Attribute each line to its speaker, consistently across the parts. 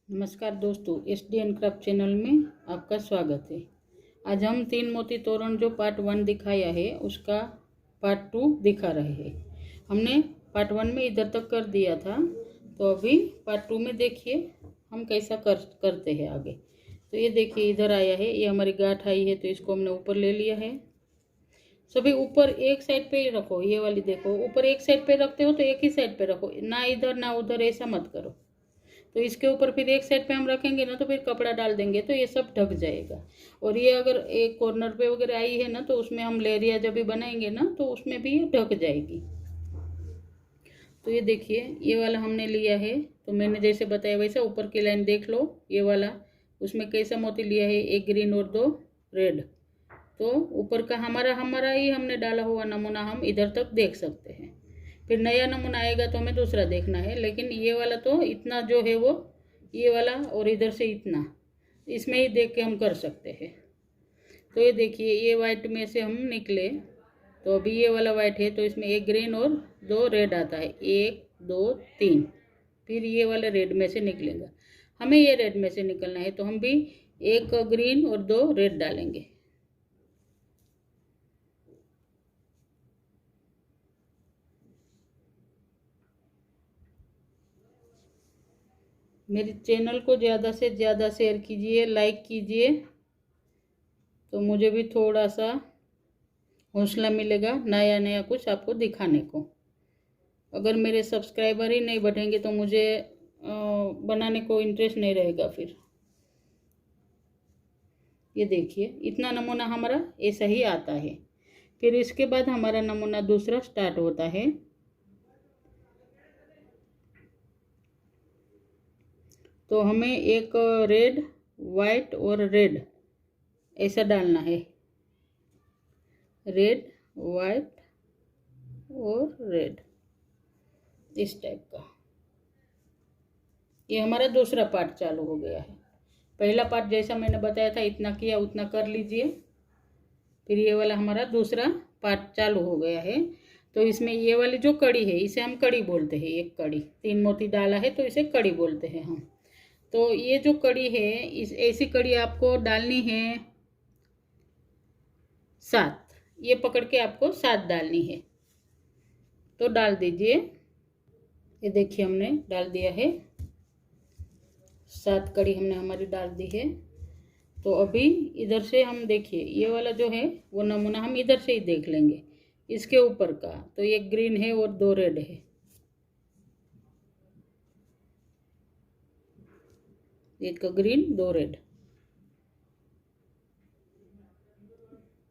Speaker 1: नमस्कार दोस्तों, SDN craft channel में आपका स्वागत है। आज हम 3 मोती तोरण जो पार्ट 1 दिखाया है उसका पार्ट 2 दिखा रहे हैं। हमने पार्ट 1 में इधर तक कर दिया था, तो अभी पार्ट 2 में देखिए हम कैसा करते हैं आगे। तो ये देखिए इधर आया है, ये हमारी गांठ आई है तो इसको हमने ऊपर ले लिया है। सभी ऊपर एक साइड पे ही रखो, ये वाली देखो ऊपर एक साइड पे रखते हो तो एक ही साइड पे रखो, ना इधर ना उधर, ऐसा मत करो। तो इसके ऊपर फिर एक साइड पे हम रखेंगे ना तो फिर कपड़ा डाल देंगे तो ये सब ढक जाएगा। और ये अगर एक कॉर्नर पे वगैरह आई है ना तो उसमें हम लेरिया जब भी बनाएंगे ना तो उसमें भी ये ढक जाएगी। तो ये देखिए ये वाला हमने लिया है, तो मैंने जैसे बताया वैसा ऊपर की लाइन देख लो। ये वाला उसमें कैसा मोती लिया है, एक ग्रीन और 2 रेड। तो ऊपर का हमारा हमारा ही हमने डाला हुआ नमूना हम इधर तक देख सकते हैं। फिर नया नमूना आएगा तो हमें दूसरा देखना है, लेकिन ये वाला तो इतना जो है वो ये वाला और इधर से इतना, इसमें ही देख के हम कर सकते हैं। तो ये देखिए ये वाइट में से हम निकले, तो अभी ये वाला वाइट है तो इसमें एक ग्रीन और 2 रेड आता है, 1 2 3। फिर ये वाले रेड में से निकलेगा, हमें ये रेड में से निकलना है तो हम भी एक ग्रीन और 2 रेड डालेंगे। मेरे चैनल को ज़्यादा से ज़्यादा शेयर कीजिए, लाइक कीजिए, तो मुझे भी थोड़ा सा हौसला मिलेगा नया नया कुछ आपको दिखाने को। अगर मेरे सब्सक्राइबर ही नहीं बढ़ेंगे तो मुझे बनाने को इंटरेस्ट नहीं रहेगा फिर। ये देखिए इतना नमूना हमारा ऐसा ही आता है। फिर इसके बाद हमारा नमूना दूसरा स्टार्ट होता है। तो हमें एक रेड, वाइट और रेड ऐसा डालना है, रेड वाइट और रेड, इस टाइप का। ये हमारा दूसरा पार्ट चालू हो गया है। पहला पार्ट जैसा मैंने बताया था इतना किया उतना कर लीजिए। फिर ये वाला हमारा दूसरा पार्ट चालू हो गया है। तो इसमें ये वाली जो कड़ी है इसे हम कड़ी बोलते हैं। एक कड़ी 3 मोती डाला है तो इसे कड़ी बोलते हैं हम। तो ये जो कड़ी है इस ऐसी कड़ी आपको डालनी है 7। ये पकड़ के आपको 7 डालनी है, तो डाल दीजिए। ये देखिए हमने डाल दिया है, 7 कड़ी हमने हमारी डाल दी है। तो अभी इधर से हम देखिए ये वाला जो है वो नमूना हम इधर से ही देख लेंगे, इसके ऊपर का। तो एक ग्रीन है और 2 रेड है, एक ग्रीन 2 रेड,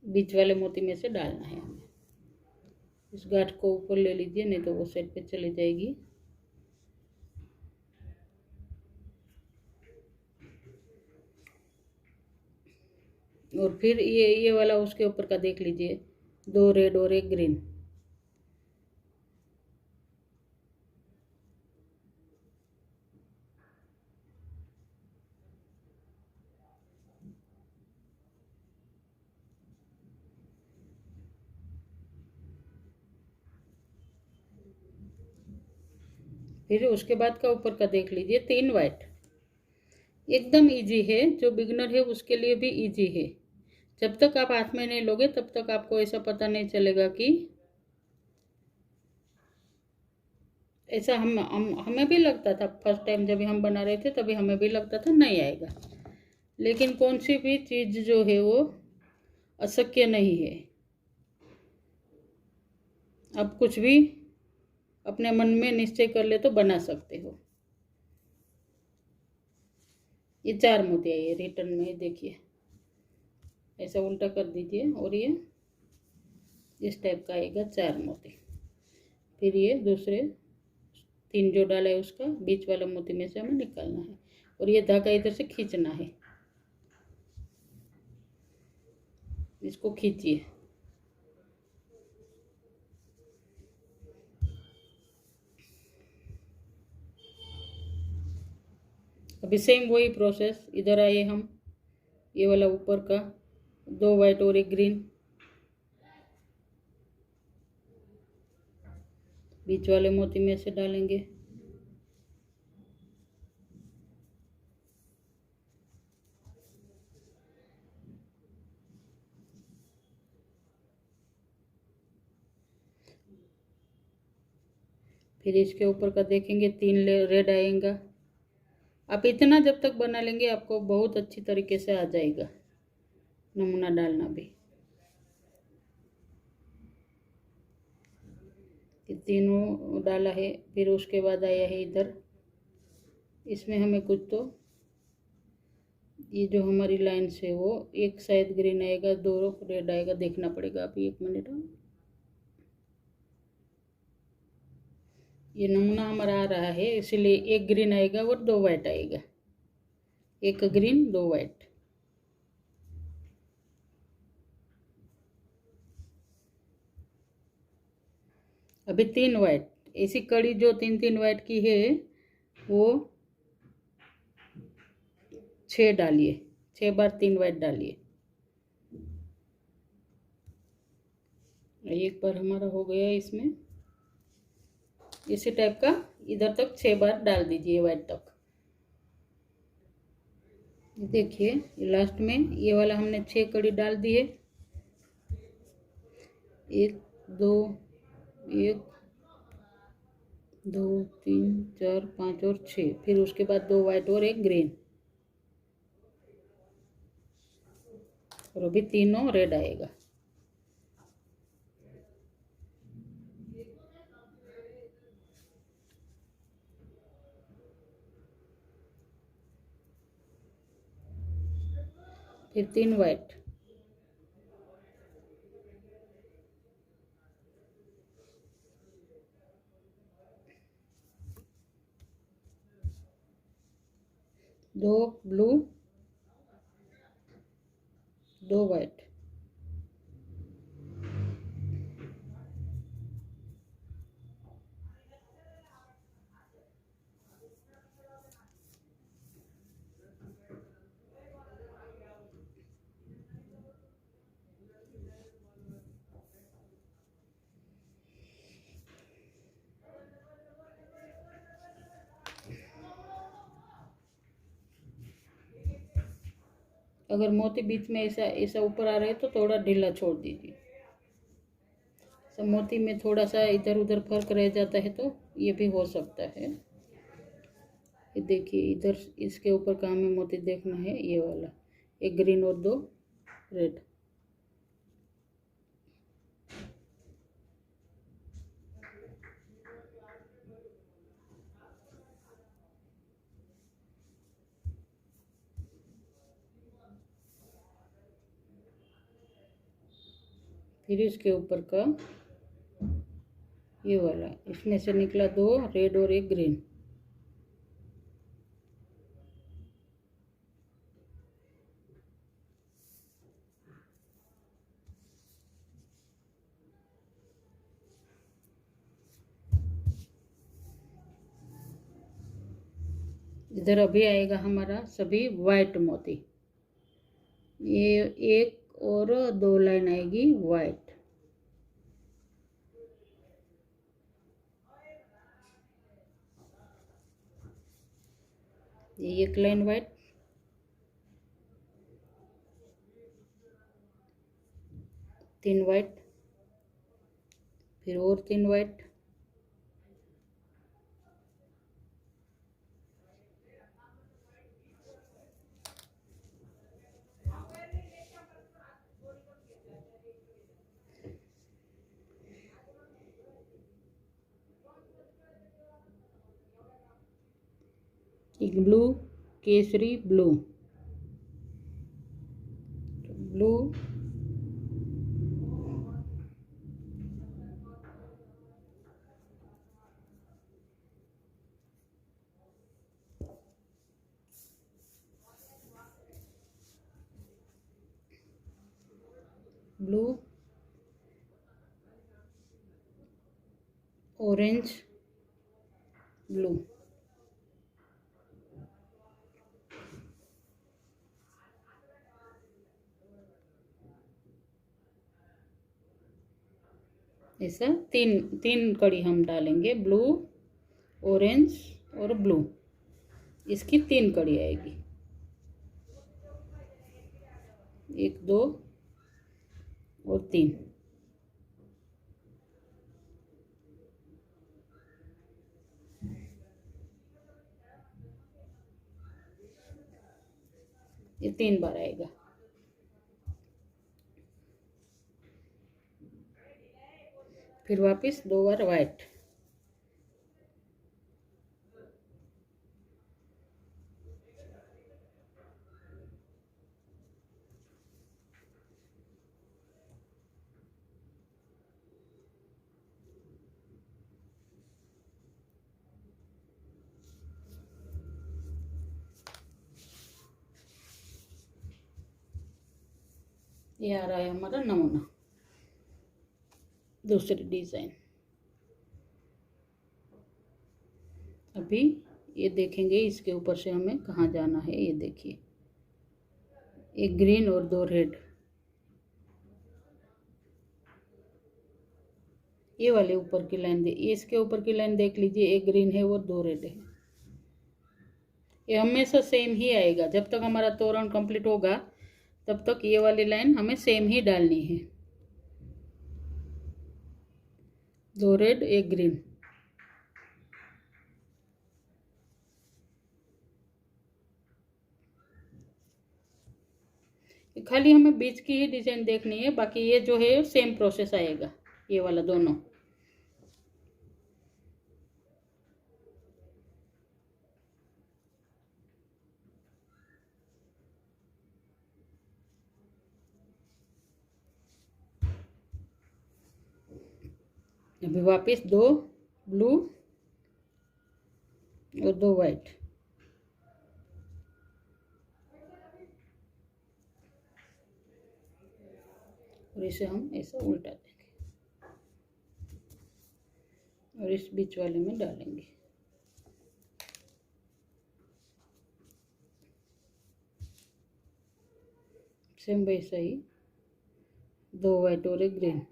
Speaker 1: बीच वाले मोती में से डालना है हमें। इस गांठ को ऊपर ले लीजिए, नहीं तो वो साइड पे चली जाएगी। और फिर ये वाला उसके ऊपर का देख लीजिए, 2 रेड और 1 ग्रीन। फिर उसके बाद का ऊपर का देख लीजिए, 3 वाइट। एकदम इजी है, जो बिगनर है उसके लिए भी इजी है। जब तक आप हाथ में नहीं लोगे तब तक आपको ऐसा पता नहीं चलेगा कि ऐसा हमें भी लगता था फर्स्ट टाइम जब हम बना रहे थे, तभी हमें भी लगता था नहीं आएगा। लेकिन कौन सी भी चीज़ जो है वो अशक्य नहीं है। आप कुछ भी अपने मन में निश्चय कर ले तो बना सकते हो। ये 4 मोती है, ये रिटर्न में देखिए ऐसा उल्टा कर दीजिए और ये इस टाइप का आएगा 4 मोती। फिर ये दूसरे 3 जो डाला है उसका बीच वाला मोती में से हमें निकालना है और ये धागा इधर से खींचना है। इसको खींचिए। अभी सेम वही प्रोसेस, इधर आए हम, ये वाला ऊपर का 2 वाइट और 1 ग्रीन, बीच वाले मोती में से डालेंगे। फिर इसके ऊपर का देखेंगे 3 रेड आएगा। आप इतना जब तक बना लेंगे आपको बहुत अच्छी तरीके से आ जाएगा नमूना डालना भी। ये तीनों डाला है। फिर उसके बाद आया है इधर, इसमें हमें कुछ तो ये जो हमारी लाइन्स है वो एक शायद ग्रीन आएगा, 2 रेड आएगा, देखना पड़ेगा। अभी 1 मिनट। ये नमूना हमारा आ रहा है, इसलिए 1 ग्रीन आएगा और 2 वाइट आएगा। 1 ग्रीन 2 वाइट। अभी 3 वाइट। ऐसी कड़ी जो 3-3 वाइट की है वो 6 डालिए, 6 बार 3 वाइट डालिए। एक बार हमारा हो गया। इसमें इसी टाइप का इधर तक 6 बार डाल दीजिए वाइट तक। देखिए लास्ट में ये वाला हमने 6 कड़ी डाल दी है। 1 2 1 2 3 4 5 और 6। फिर उसके बाद 2 वाइट और 1 ग्रीन, और अभी तीनों रेड आएगा। फिर 3 वाइट, दो ब्लू 2 वाइट, अगर मोती बीच में ऐसा ऐसा ऊपर आ रहा है तो थोड़ा ढीला छोड़ दीजिए। सब मोती में थोड़ा सा इधर उधर फर्क रह जाता है तो ये भी हो सकता है। ये देखिए इधर इसके ऊपर का हमें मोती देखना है, ये वाला 1 ग्रीन और 2 रेड। फिर इसके ऊपर का ये वाला, इसमें से निकला 2 रेड और 1 ग्रीन। इधर अभी आएगा हमारा सभी वाइट मोती। ये 1 और 2 लाइन आएगी वाइट, ये 1 लाइन वाइट, 3 वाइट, फिर और 3 वाइट, एक blue Kesari blue, blue blue orange blue, ऐसा 3 कड़ी हम डालेंगे। ब्लू ऑरेंज और ब्लू, इसकी 3 कड़ी आएगी। 1 2 और 3। ये 3 बार आएगा। फिर वापस 2 बार वाइट। ये आ रहा है हमारा नमूना, दूसरी डिज़ाइन। अभी ये देखेंगे इसके ऊपर से हमें कहाँ जाना है। ये देखिए, एक ग्रीन और 2 रेड। ये वाले ऊपर की लाइन इसके ऊपर की लाइन देख लीजिए, एक ग्रीन है और 2 रेड है। ये हमेशा सेम ही आएगा। जब तक हमारा तोरण कंप्लीट होगा तब तक ये वाली लाइन हमें सेम ही डालनी है। 2 रेड, 1 ग्रीन। खाली हमें बीच की ही डिजाइन देखनी है, बाकी ये जो है सेम प्रोसेस आएगा, ये वाला दोनों। अभी वापस 2 ब्लू और 2 वाइट। और इसे हम ऐसा उल्टा देंगे और इस बीच वाले में डालेंगे। सेम वैसा ही 2 वाइट और 1 ग्रीन।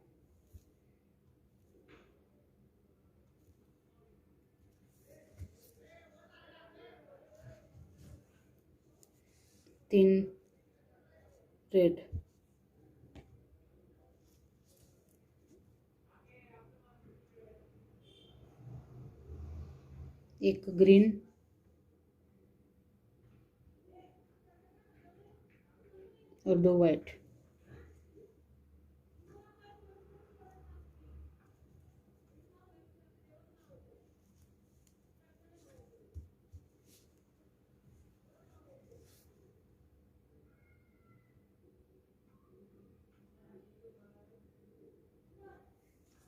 Speaker 1: तीन रेड, एक ग्रीन और 2 वाइट।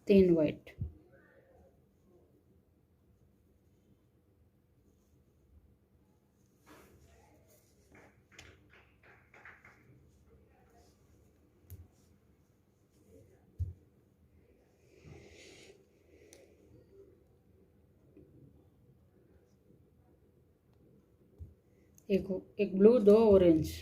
Speaker 1: तीन वाइट। एक ब्लू, 2 ऑरेंज।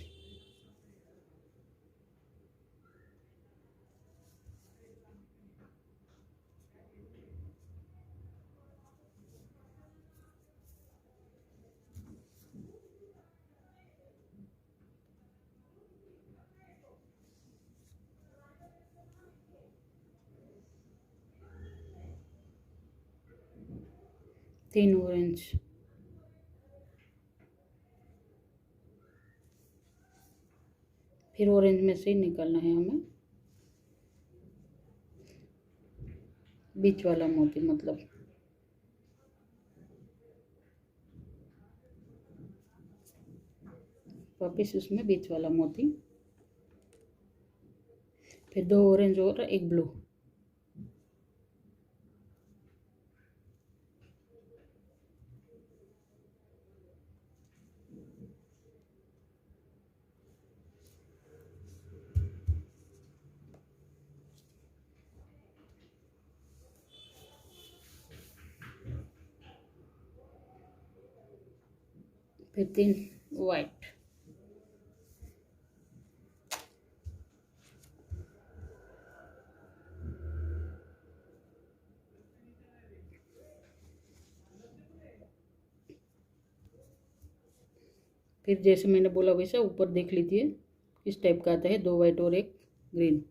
Speaker 1: तीन ऑरेंज। फिर ऑरेंज में से ही निकालना है हमें, बीच वाला मोती मतलब। वापिस उसमें बीच वाला मोती। फिर 2 ऑरेंज और 1 ब्लू। फिर 3 वाइट। फिर जैसे मैंने बोला वैसा ऊपर देख लीजिए, इस टाइप का आता है, 2 वाइट और 1 ग्रीन।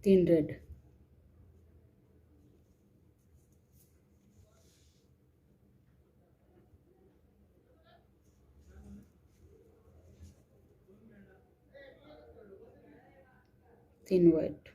Speaker 1: 3 रेड, तीन वाइट,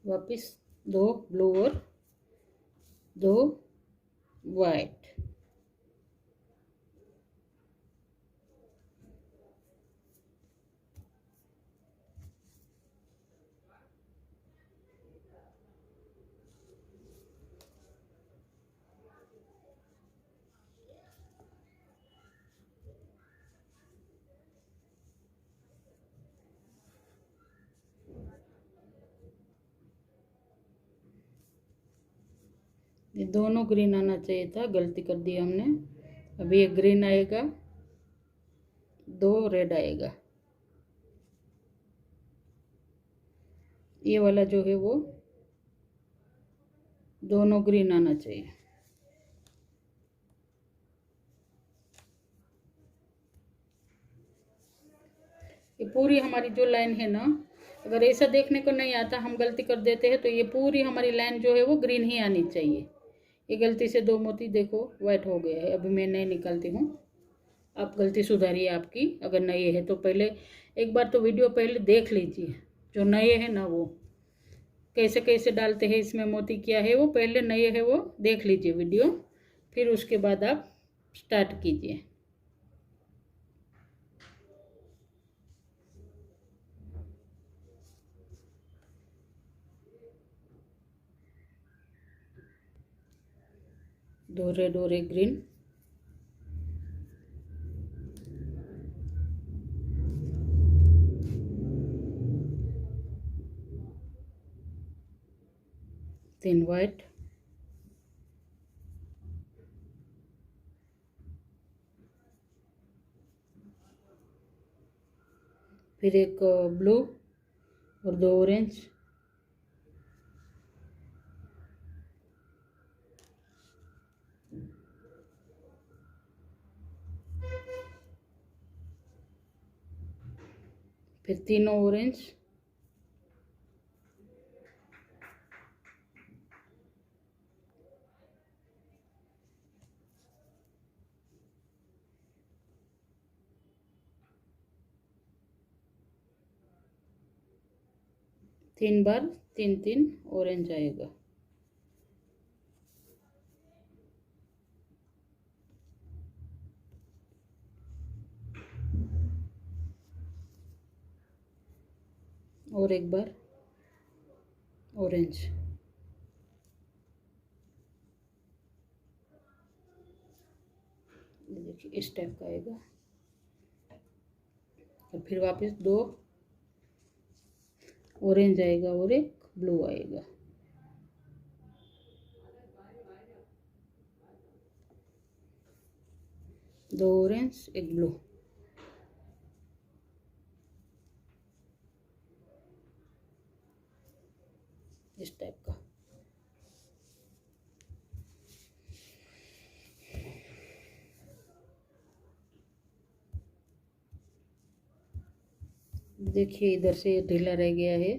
Speaker 1: वापस 2 ब्लू और 2 वाइट, ये दोनों ग्रीन आना चाहिए था, गलती कर दी हमने। अभी एक ग्रीन आएगा, 2 रेड आएगा। ये वाला जो है वो दोनों ग्रीन आना चाहिए। ये पूरी हमारी जो लाइन है ना, अगर ऐसा देखने को नहीं आता, हम गलती कर देते हैं, तो ये पूरी हमारी लाइन जो है वो ग्रीन ही आनी चाहिए। ये गलती से 2 मोती देखो वाइट हो गया है, अभी मैं नहीं निकालती हूँ। आप गलती सुधारिए आपकी, अगर नए है तो पहले एक बार तो वीडियो पहले देख लीजिए। जो नए हैं ना, वो कैसे कैसे डालते हैं इसमें मोती, क्या है वो पहले नए है वो देख लीजिए वीडियो, फिर उसके बाद आप स्टार्ट कीजिए। दो रेड और एक ग्रीन, तीन वाइट, फिर एक ब्लू और 2 ऑरेंज, फिर तीनों ऑरेंज, तीन बार 3 3 ऑरेंज आएगा। और एक बार ऑरेंज, देखिए इस टाइप का आएगा। और फिर वापस 2 ऑरेंज आएगा और एक ब्लू आएगा। दो ऑरेंज एक ब्लू, इस टाइप का। देखिए इधर से ढीला रह गया है,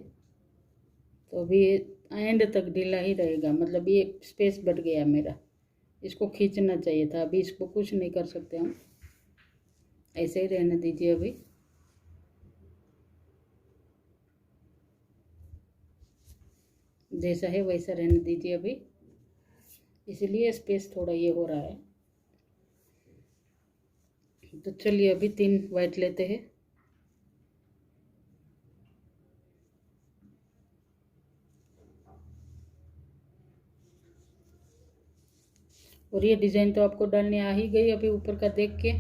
Speaker 1: तो अभी एंड तक ढीला ही रहेगा, मतलब ये स्पेस बढ़ गया मेरा, इसको खींचना चाहिए था। अभी इसको कुछ नहीं कर सकते हम, ऐसे ही रहने दीजिए। अभी जैसा है वैसा रहने दीजिए अभी, इसलिए स्पेस थोड़ा ये हो रहा है। तो चलिए अभी 3 वाइट लेते हैं। और ये डिज़ाइन तो आपको डालने आ ही गई अभी ऊपर का देख के।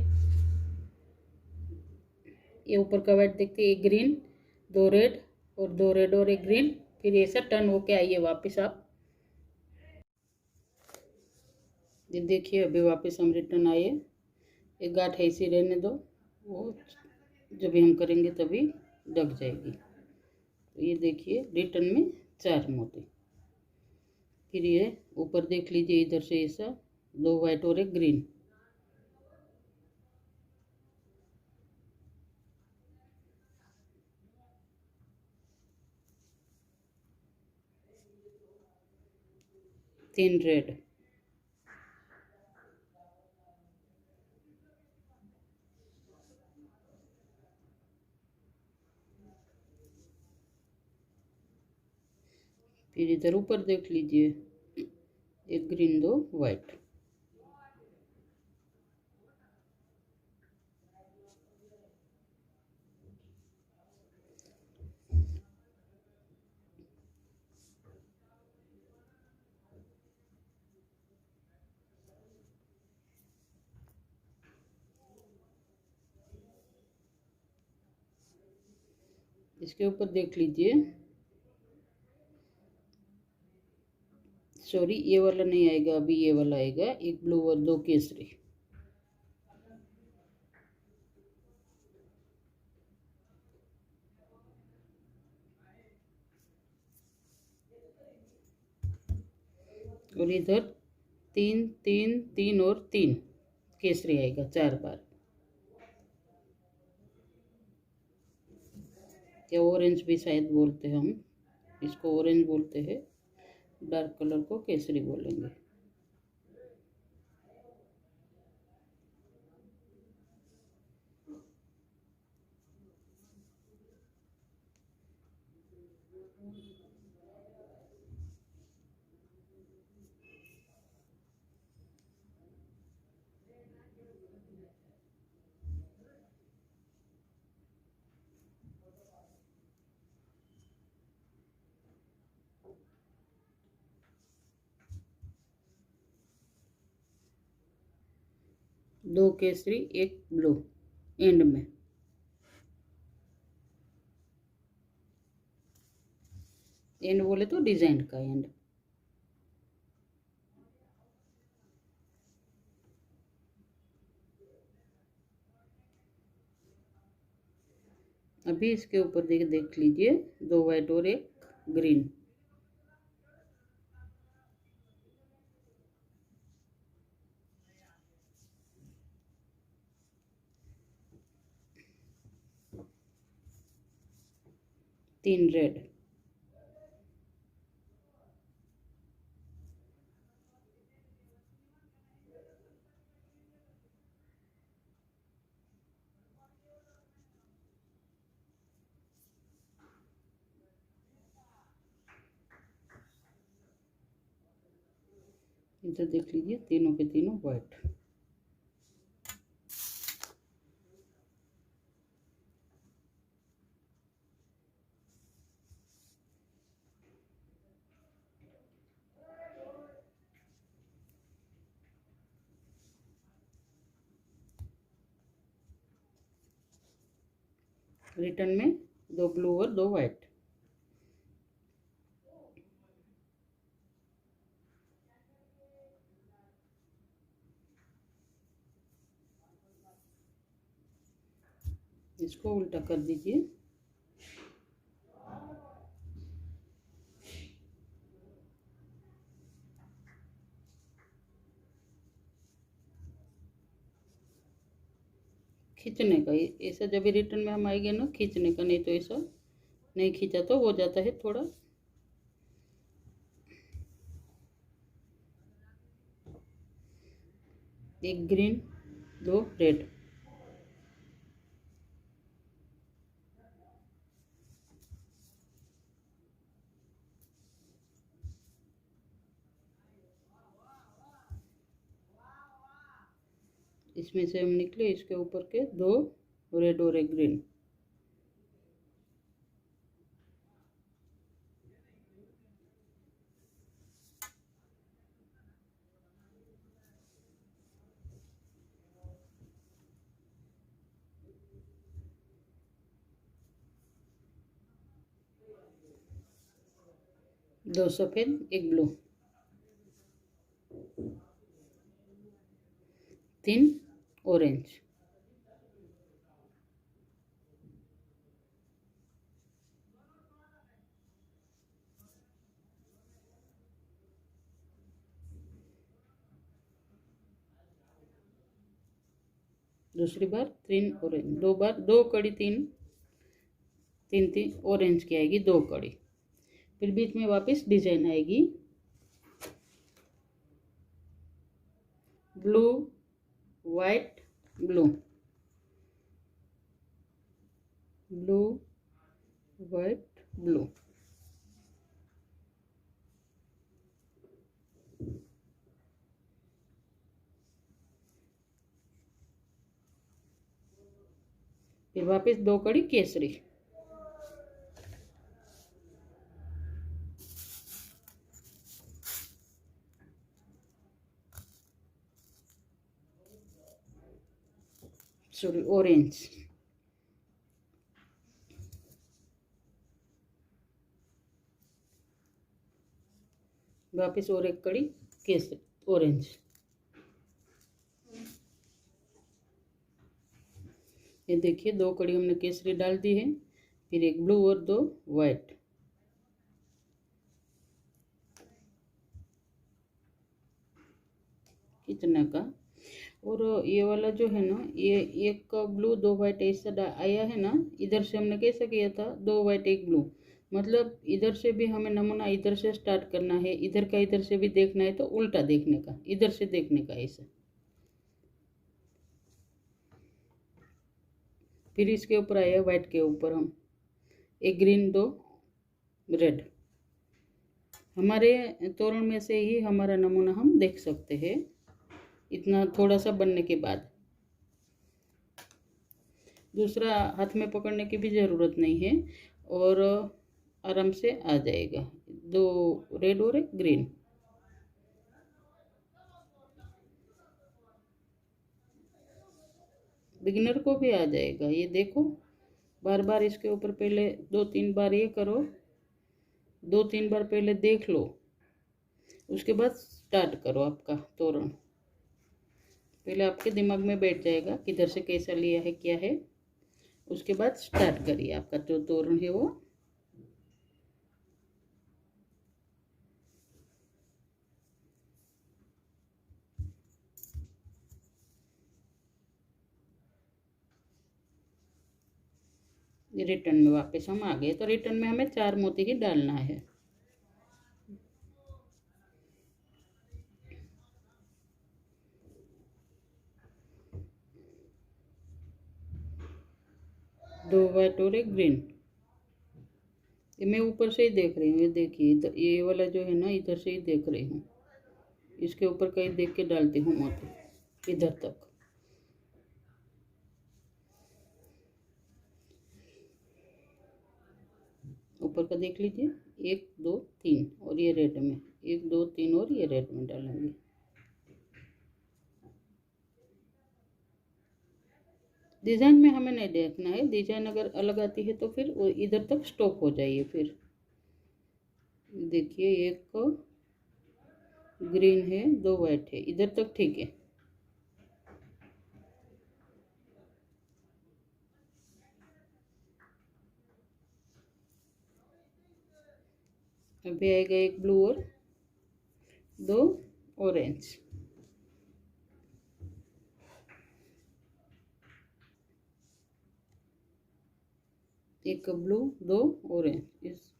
Speaker 1: ये ऊपर का वाइट देखते, एक ग्रीन, दो रेड और दो रेड और एक ग्रीन, फिर ऐसा टर्न होके आइए वापस आप। ये देखिए अभी वापस हम रिटर्न आए। एक गांठ ऐसी रहने दो, वो जब भी हम करेंगे तभी ढक जाएगी। तो ये देखिए रिटर्न में 4 मोती। फिर ये ऊपर देख लीजिए, इधर से ऐसा 2 वाइट और एक ग्रीन। तीन रेड, फिर इधर ऊपर देख लीजिए, एक ग्रीन, 2 वाइट। इसके ऊपर देख लीजिए, सॉरी ये वाला नहीं आएगा अभी, ये वाला आएगा, एक ब्लू और 2 केसरी। और इधर 3 3 3 और 3 केसरी आएगा 4 बार। या ऑरेंज भी शायद बोलते हैं हम, इसको ऑरेंज बोलते हैं, डार्क कलर को केसरी बोलेंगे। दो केसरी, एक ब्लू एंड में। एंड बोले तो डिजाइन का एंड। अभी इसके ऊपर देख लीजिए, 2 वाइट और एक ग्रीन। तीन रेड, इधर देख लीजिए तीनों के तीनों वाइट। रिटर्न में 2 ब्लू और 2 वाइट। इसको उल्टा कर दीजिए। खींचने का, ऐसा जब भी रिटर्न में हम आएंगे ना, खींचने का, नहीं तो ऐसा नहीं खींचा तो हो जाता है थोड़ा। एक ग्रीन, 2 रेड। इसमें से हम निकले, इसके ऊपर के 2 रेड और एक ग्रीन। दो सफ़ेद एक ब्लू, 3 ऑरेंज, दूसरी बार 3 ऑरेंज, 2 बार 2 कड़ी, 3 3 3 ऑरेंज की आएगी 2 कड़ी। फिर बीच में वापस डिजाइन आएगी blue white blue, blue white blue, फिर वापस 2 कड़ी केसरी, सॉरी ऑरेंज, वापस और एक कड़ी केसरी ऑरेंज, ये देखिए 2 कड़ी हमने केसरी डाल दी है, फिर एक ब्लू और 2 वाइट, इतना का। और ये वाला जो है ना, ये एक ब्लू 2 वाइट ऐसा आया है ना, इधर से हमने कैसा किया था 2 वाइट 1 ब्लू, मतलब इधर से भी हमें नमूना इधर से स्टार्ट करना है, इधर का इधर से भी देखना है, तो उल्टा देखने का, इधर से देखने का ऐसा। फिर इसके ऊपर आया वाइट के ऊपर हम एक ग्रीन 2 रेड, हमारे तोरण में से ही हमारा नमूना हम देख सकते हैं इतना थोड़ा सा बनने के बाद। दूसरा हाथ में पकड़ने की भी ज़रूरत नहीं है और आराम से आ जाएगा, 2 रेड और एक ग्रीन। बिगिनर को भी आ जाएगा, ये देखो बार बार इसके ऊपर पहले 2-3 बार ये करो, 2-3 बार पहले देख लो, उसके बाद स्टार्ट करो आपका तोरण, पहले आपके दिमाग में बैठ जाएगा किधर से कैसा लिया है क्या है, उसके बाद स्टार्ट करिए आपका जो तोरण है वो। रिटर्न में वापस हम आ गए, तो रिटर्न में हमें 4 मोती ही डालना है। दो वाइट और एक ग्रीन, ये मैं ऊपर से ही देख रही हूँ, ये देखिए ये वाला जो है ना इधर से ही देख रही हूँ, इसके ऊपर कहीं देख के डालती हूँ मोती इधर तक। ऊपर का देख लीजिए 1 2 3 और ये रेड में 1 2 3 और ये रेड में डालेंगे। डिज़ाइन में हमें नहीं देखना है, डिज़ाइन अगर अलग आती है तो फिर वो इधर तक स्टॉप हो जाइए। फिर देखिए एक ग्रीन है 2 वाइट है, इधर तक ठीक है। अभी आएगा एक ब्लू और 2 ऑरेंज, एक ब्लू 2 ऑरेंज, इस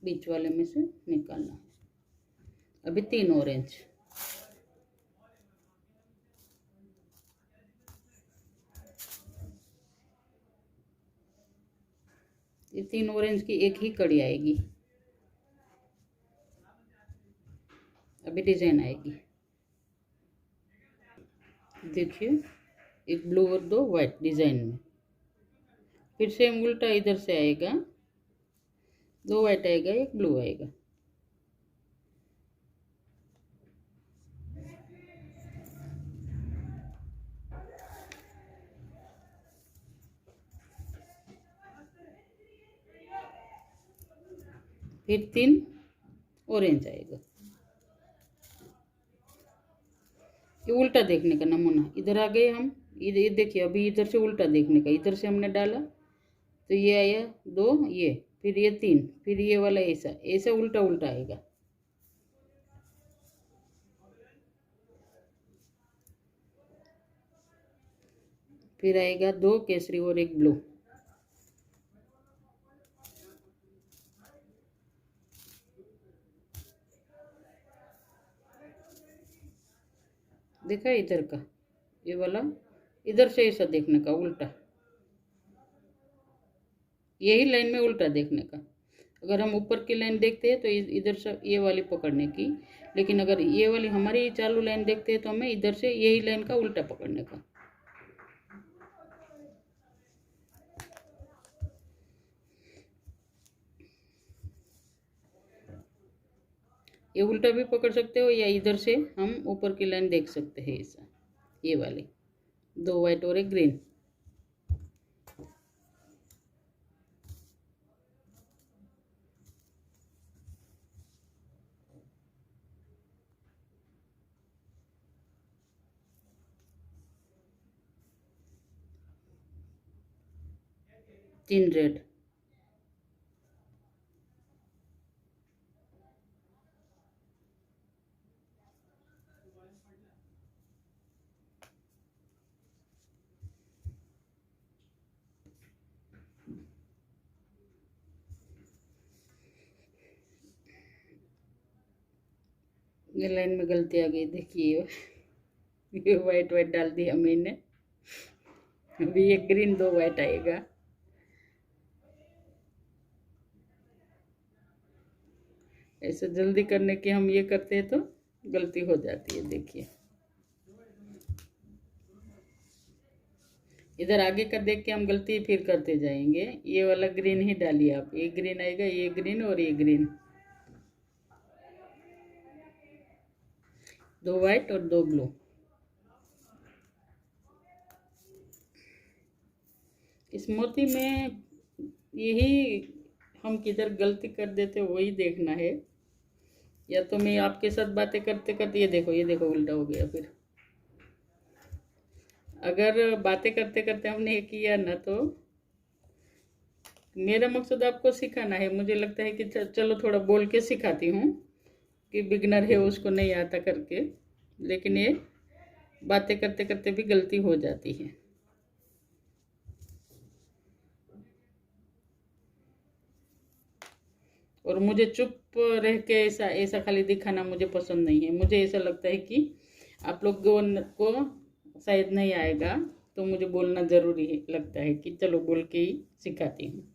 Speaker 1: बीच वाले में से निकालना है। अभी 3 ऑरेंज, ये 3 ऑरेंज की एक ही कड़ी आएगी। अभी डिजाइन आएगी, देखिए एक ब्लू और 2 वाइट डिजाइन में, फिर सेम उल्टा इधर से आएगा, 2 वाइट आएगा 1 ब्लू आएगा। फिर 3 ऑरेंज आएगा। ये उल्टा देखने का नमूना। इधर आ गए हम, इधर देखिए, अभी इधर से उल्टा देखने का। इधर से हमने डाला तो ये आया 2, ये फिर ये 3, फिर ये वाला ऐसा ऐसा उल्टा उल्टा आएगा। फिर आएगा 2 केसरी और 1 ब्लू। देखा इधर का, ये वाला इधर से ऐसा देखने का उल्टा, यही लाइन में उल्टा देखने का। अगर हम ऊपर की लाइन देखते हैं तो इधर से ये वाली पकड़ने की, लेकिन अगर ये वाली हमारी चालू लाइन देखते हैं तो हमें इधर से यही लाइन का उल्टा पकड़ने का। ये उल्टा भी पकड़ सकते हो, या इधर से हम ऊपर की लाइन देख सकते हैं ऐसा, ये वाली 2 वाइट और 1 ग्रीन। तीन रेड। ये लाइन में गलती आ गई, देखिए ये वाइट वाइट डाल दिया मैंने। अभी 1 ग्रीन 2 वाइट आएगा। ऐसे जल्दी करने की हम ये करते हैं तो गलती हो जाती है। देखिए इधर आगे का देख के हम गलती फिर करते जाएंगे। ये वाला ग्रीन ही डालिए आप, ये ग्रीन आएगा, ये ग्रीन और ये ग्रीन, 2 वाइट और 2 ब्लू। इस मोती में यही हम किधर गलती कर देते वही देखना है। या तो मैं आपके साथ बातें करते करते, ये देखो उल्टा हो गया। फिर अगर बातें करते करते हमने ये किया ना, तो मेरा मकसद आपको सिखाना है। मुझे लगता है कि चलो थोड़ा बोल के सिखाती हूँ कि बिगनर है उसको नहीं आता करके, लेकिन ये बातें करते करते भी गलती हो जाती है। और मुझे चुप रह के ऐसा ऐसा खाली दिखाना मुझे पसंद नहीं है। मुझे ऐसा लगता है कि आप लोग को शायद नहीं आएगा, तो मुझे बोलना ज़रूरी है, लगता है कि चलो बोल के ही सिखाती हूँ।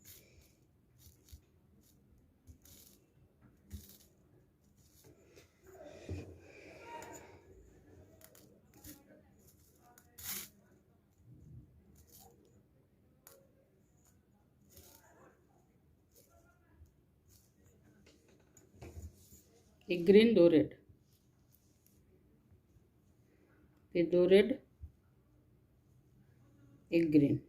Speaker 1: एक ग्रीन 2 रेड, फिर 2 रेड 1 ग्रीन,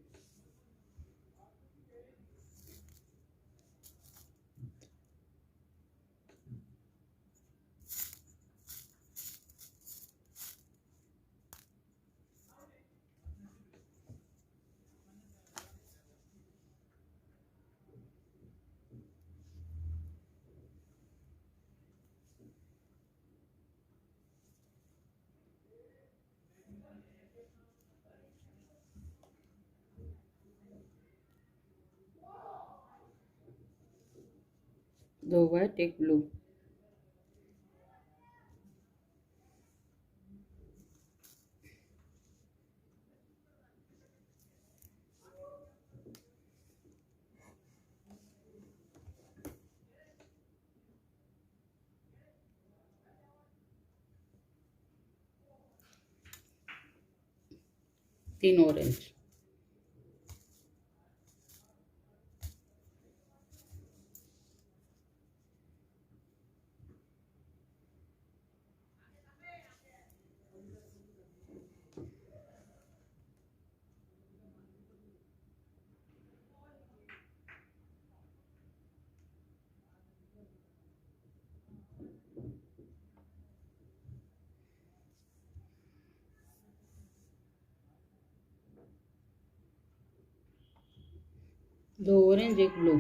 Speaker 1: दो वाइट 1 ब्लू। तीन ऑरेंज। दो ऑरेंज एक ब्लू।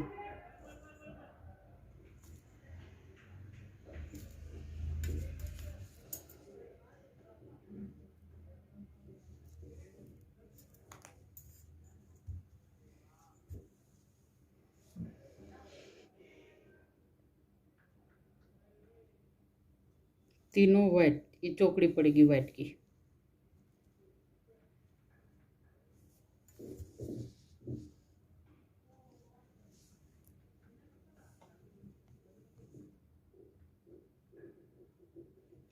Speaker 1: तीनों वाइट, ये चौकड़ी पड़ेगी वाइट की।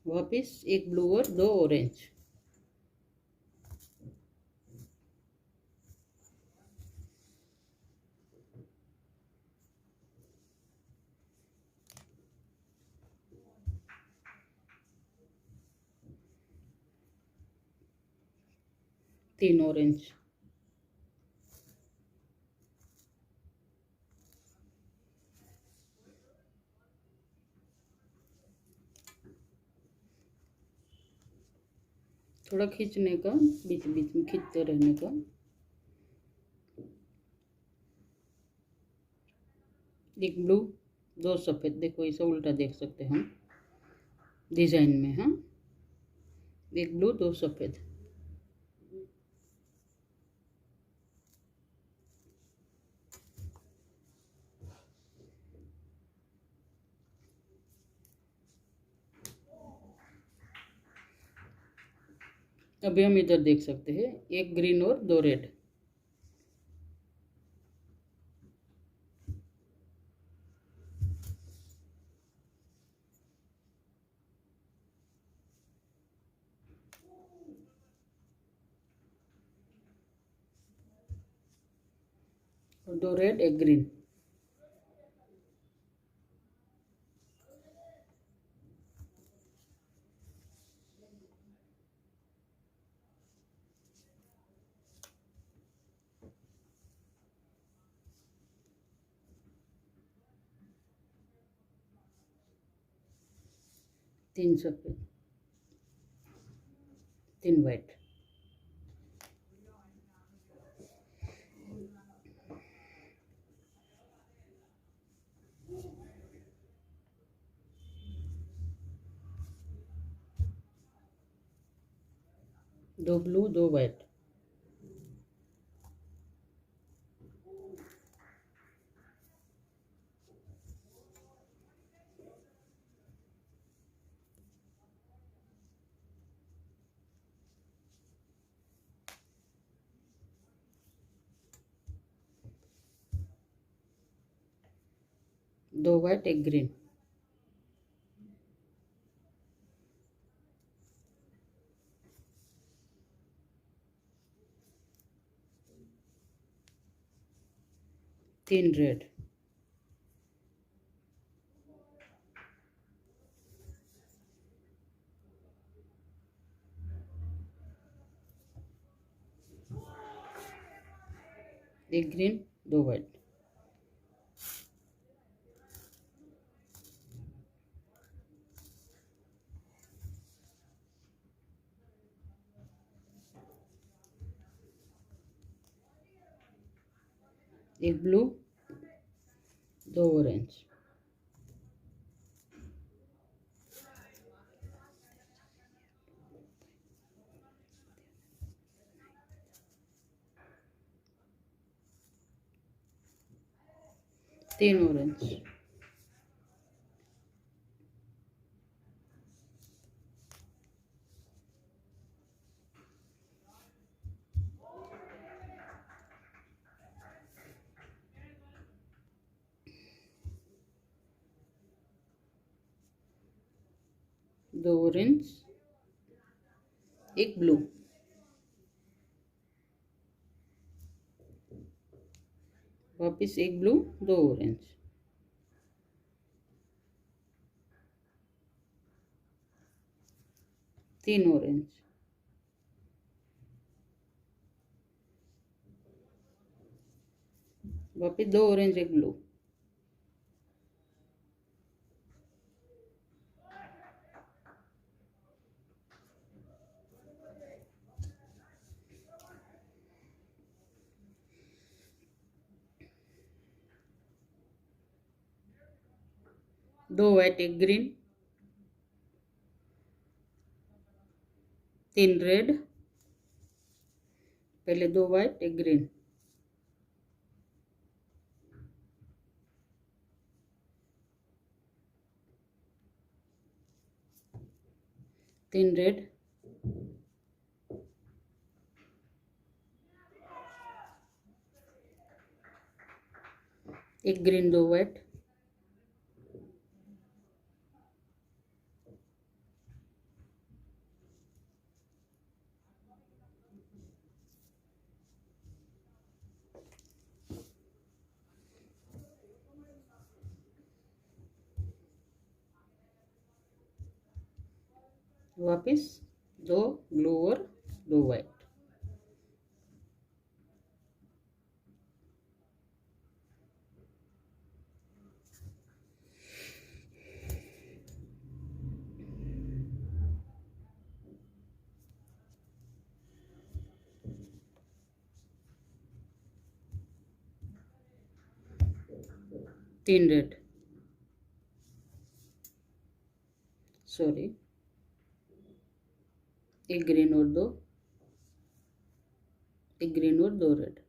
Speaker 1: वापिस एक ब्लू और दो ऑरेंज। तीन ऑरेंज। थोड़ा खींचने का, बीच बीच में खींचते रहने का। एक ब्लू दो सफ़ेद, देखो इसे उल्टा देख सकते हैं हम डिजाइन में। हाँ, एक ब्लू दो सफ़ेद। अभी हम इधर देख सकते हैं एक ग्रीन और दो रेड। और दो रेड एक ग्रीन। तीन सफ़ेद तीन वाइट। दो ब्लू दो वाइट। दो वाइट एक ग्रीन। तीन रेड। एक ग्रीन दो वाइट। एक ब्लू दो ऑरेंज। तीन ऑरेंज। दो ऑरेंज एक ब्लू। वापिस एक ब्लू दो ऑरेंज। तीन ऑरेंज। वापिस दो ऑरेंज एक ब्लू। 2 वाइट 1 ग्रीन, 3 रेड, पहले 2 white 1 green, 3 red, 1 green 2 white, वापस 2 ब्लू और 2 वाइट, तीन रेड, सॉरी 1 ग्रीन और 2, 1 ग्रीन और 2 रेड,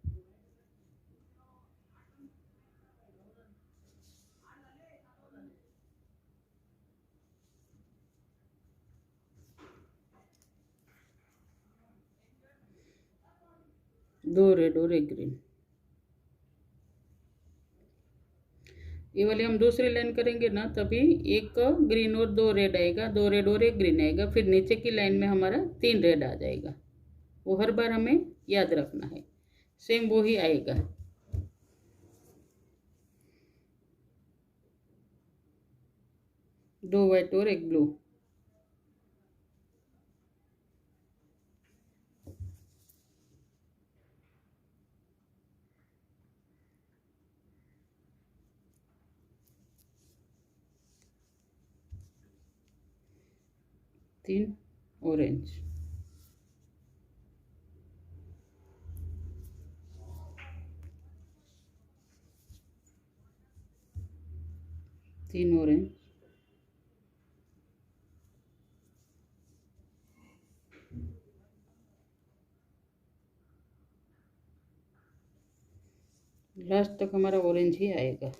Speaker 1: दो रेड और 1 ग्रीन। ये वाली हम दूसरी लाइन करेंगे ना, तभी 1 ग्रीन और 2 रेड आएगा, 2 रेड और 1 ग्रीन आएगा, फिर नीचे की लाइन में हमारा 3 रेड आ जाएगा। वो हर बार हमें याद रखना है, सेम वो ही आएगा। दो वाइट और 1 ब्लू, तीन ऑरेंज, तीन ऑरेंज, लास्ट तक हमारा ऑरेंज ही आएगा।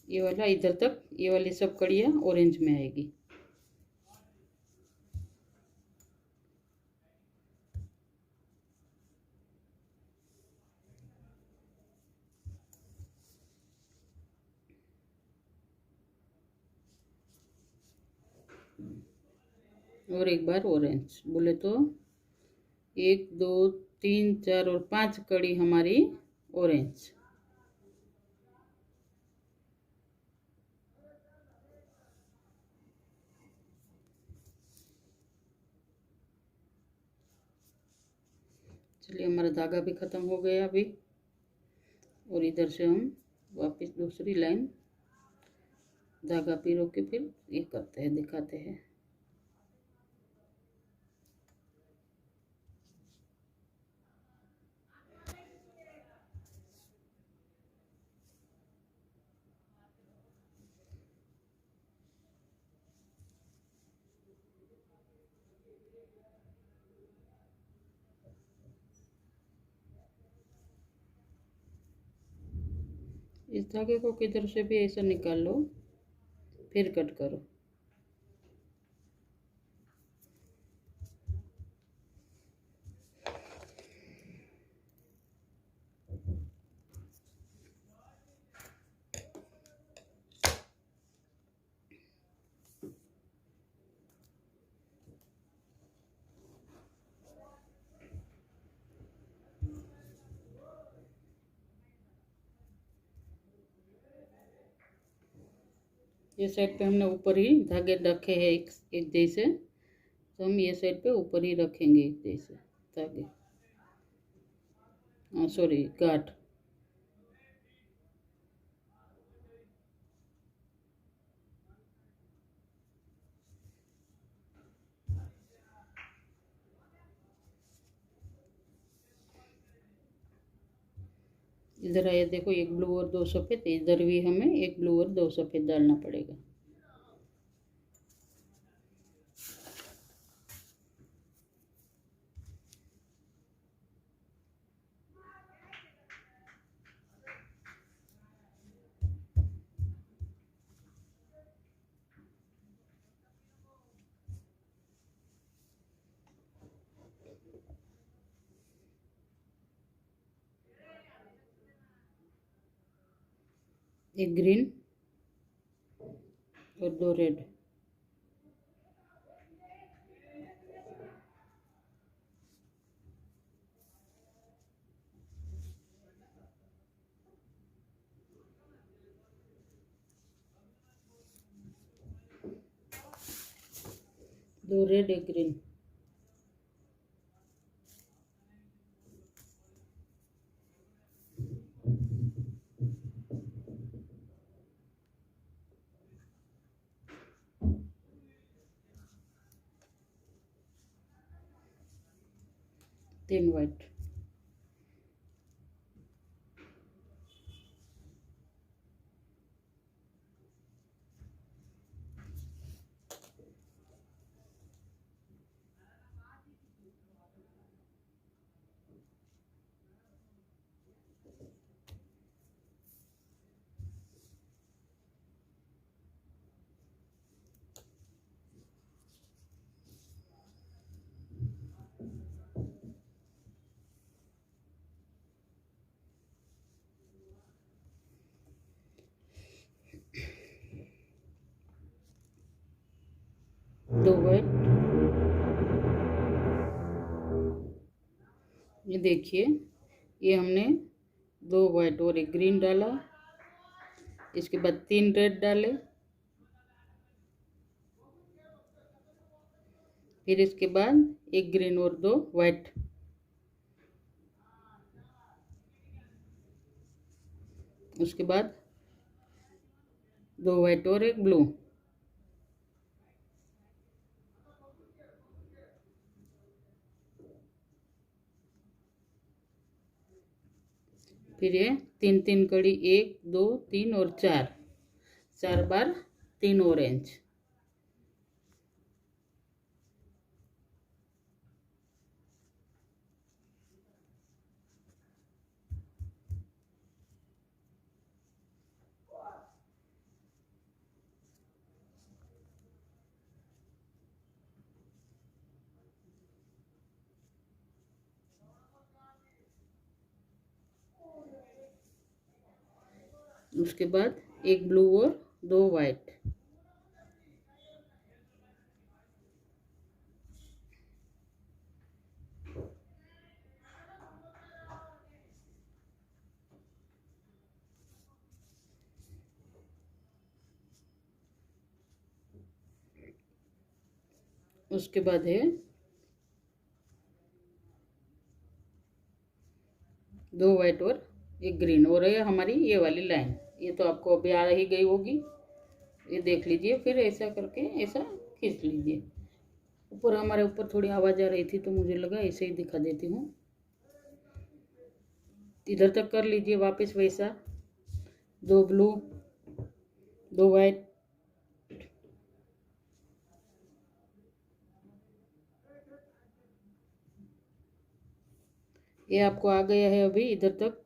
Speaker 1: ये वाला इधर तक, ये वाली सब कड़ियाँ ऑरेंज में आएगी। और एक बार ऑरेंज, बोले तो 1 2 3 4 और 5 कड़ी हमारी ऑरेंज। चलिए, हमारा धागा भी ख़त्म हो गया अभी। और इधर से हम वापस दूसरी लाइन धागा पिरो के फिर ये करते हैं, दिखाते हैं। इस धागे को किधर से भी ऐसा निकाल लो, फिर कट करो। ये साइड पे हमने ऊपर ही धागे रखे हैं एक जैसे, तो हम ये साइड पे ऊपर ही रखेंगे एक जैसे धागे, सॉरी गांठ। इधर आया देखो, एक ब्लू और दो सफ़ेद, इधर भी हमें एक ब्लू और दो सफ़ेद डालना पड़ेगा। एक ग्रीन और दो रेड। दो रेड एक ग्रीन। तीन वाइट। दो वाइट। ये देखिए, ये हमने दो वाइट और एक ग्रीन डाला, इसके बाद तीन रेड डाले, फिर इसके बाद एक ग्रीन और दो वाइट, उसके बाद दो वाइट और एक ब्लू, फिर ये तीन तीन कड़ी, एक दो तीन और चार, चार बार तीन ऑरेंज। उसके बाद एक ब्लू और दो वाइट। उसके बाद है दो वाइट और एक ग्रीन, और है हमारी ये वाली लाइन। ये तो आपको अभी आ ही गई होगी, ये देख लीजिए। फिर ऐसा करके ऐसा खींच लीजिए। ऊपर हमारे ऊपर थोड़ी आवाज़ आ रही थी तो मुझे लगा ऐसे ही दिखा देती हूँ। इधर तक कर लीजिए वापस वैसा, दो ब्लू दो वाइट, ये आपको आ गया है अभी इधर तक।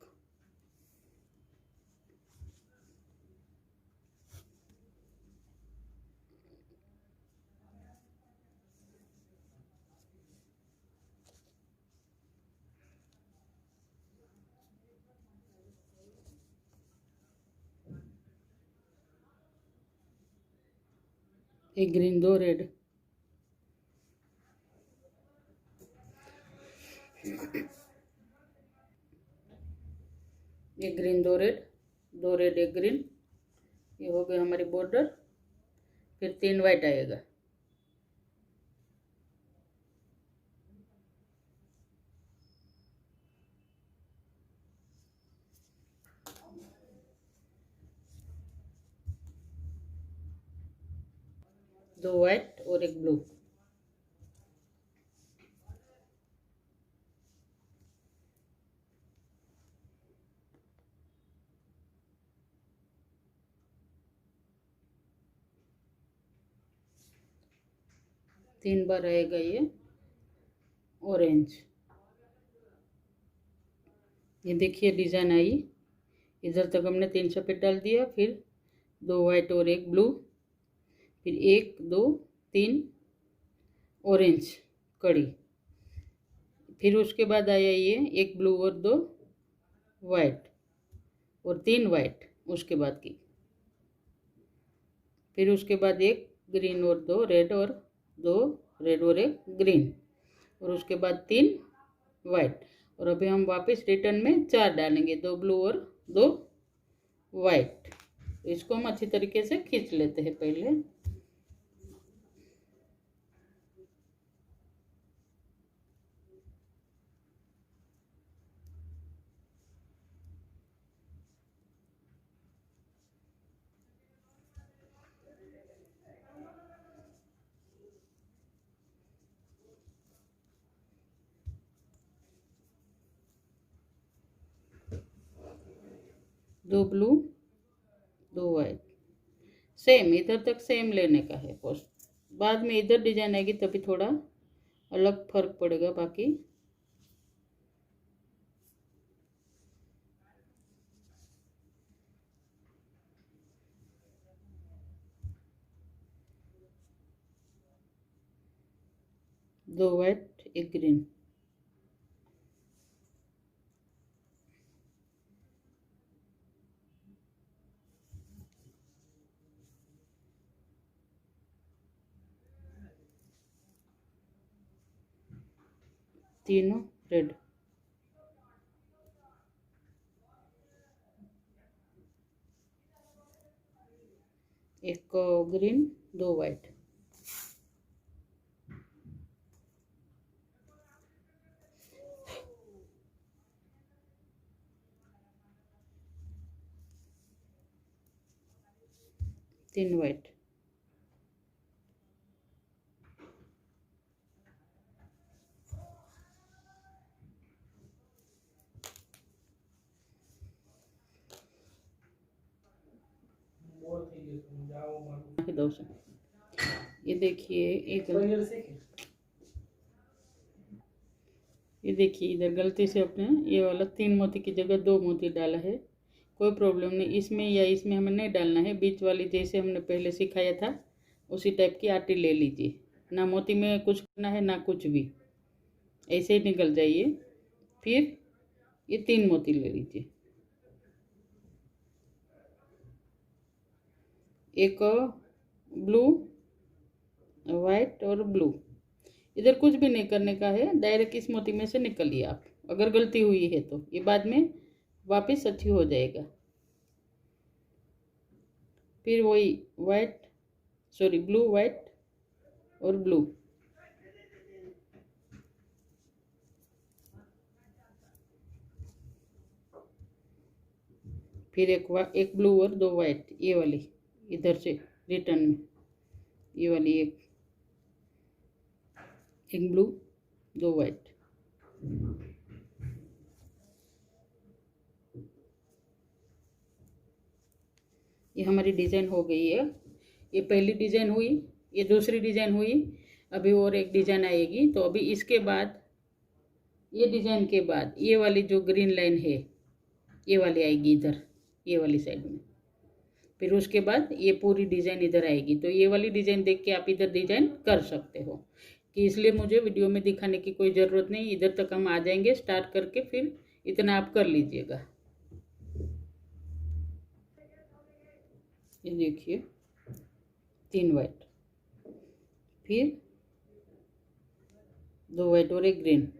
Speaker 1: एक ग्रीन दो रेड, एक ग्रीन दो रेड, दो रेड एक ग्रीन, ये हो गए हमारी बॉर्डर। फिर तीन वाइट आएगा, दो वाइट और एक ब्लू, 3 बार आएगा ये ऑरेंज। ये देखिए डिजाइन आई। इधर तक हमने 3 सफ़ेद डाल दिया, फिर 2 वाइट और 1 ब्लू, फिर 1 2 3 ऑरेंज कड़ी, फिर उसके बाद आया ये 1 ब्लू और 2 वाइट और 3 वाइट उसके बाद की, फिर उसके बाद 1 ग्रीन और 2 रेड और 2 रेड और 1 ग्रीन, और उसके बाद 3 वाइट। और अभी हम वापस रिटर्न में 4 डालेंगे, 2 ब्लू और 2 वाइट। तो इसको हम अच्छी तरीके से खींच लेते हैं पहले। दो ब्लू 2 वाइट, सेम इधर तक सेम लेने का है पोस्ट। बाद में इधर डिजाइन आएगी तभी थोड़ा अलग फर्क पड़ेगा। बाकी दो वाइट 1 ग्रीन, तीनों रेड, एक ग्रीन 2 वाइट, तीन वाइट, ये देखिए ये देखिए इधर गलती से अपने ये वाला 3 मोती की जगह 2 मोती डाला है। कोई प्रॉब्लम नहीं, इसमें या इसमें हमें नहीं डालना है। बीच वाली जैसे हमने पहले सिखाया था उसी टाइप की आटी ले लीजिए। ना मोती में कुछ करना है ना कुछ भी, ऐसे ही निकल जाइए। फिर ये 3 मोती ले लीजिए, एक ब्लू वाइट और ब्लू। इधर कुछ भी नहीं करने का है, डायरेक्ट इस मोती में से निकलिए आप। अगर गलती हुई है तो ये बाद में वापस अच्छी हो जाएगा। फिर वही वाइट सॉरी ब्लू वाइट और ब्लू, फिर एक ब्लू और 2 वाइट, ये वाली इधर से रिटर्न में ये वाली एक ब्लू 2 वाइट। ये हमारी डिजाइन हो गई है। ये पहली डिजाइन हुई, ये दूसरी डिजाइन हुई, अभी और एक डिजाइन आएगी। तो अभी इसके बाद ये डिजाइन के बाद ये वाली जो ग्रीन लाइन है ये वाली आएगी इधर, ये वाली साइड में। फिर उसके बाद ये पूरी डिजाइन इधर आएगी। तो ये वाली डिजाइन देख के आप इधर डिजाइन कर सकते हो, कि इसलिए मुझे वीडियो में दिखाने की कोई ज़रूरत नहीं। इधर तक हम आ जाएंगे स्टार्ट करके, फिर इतना आप कर लीजिएगा। ये देखिए 3 वाइट, फिर 2 वाइट और 1 ग्रीन,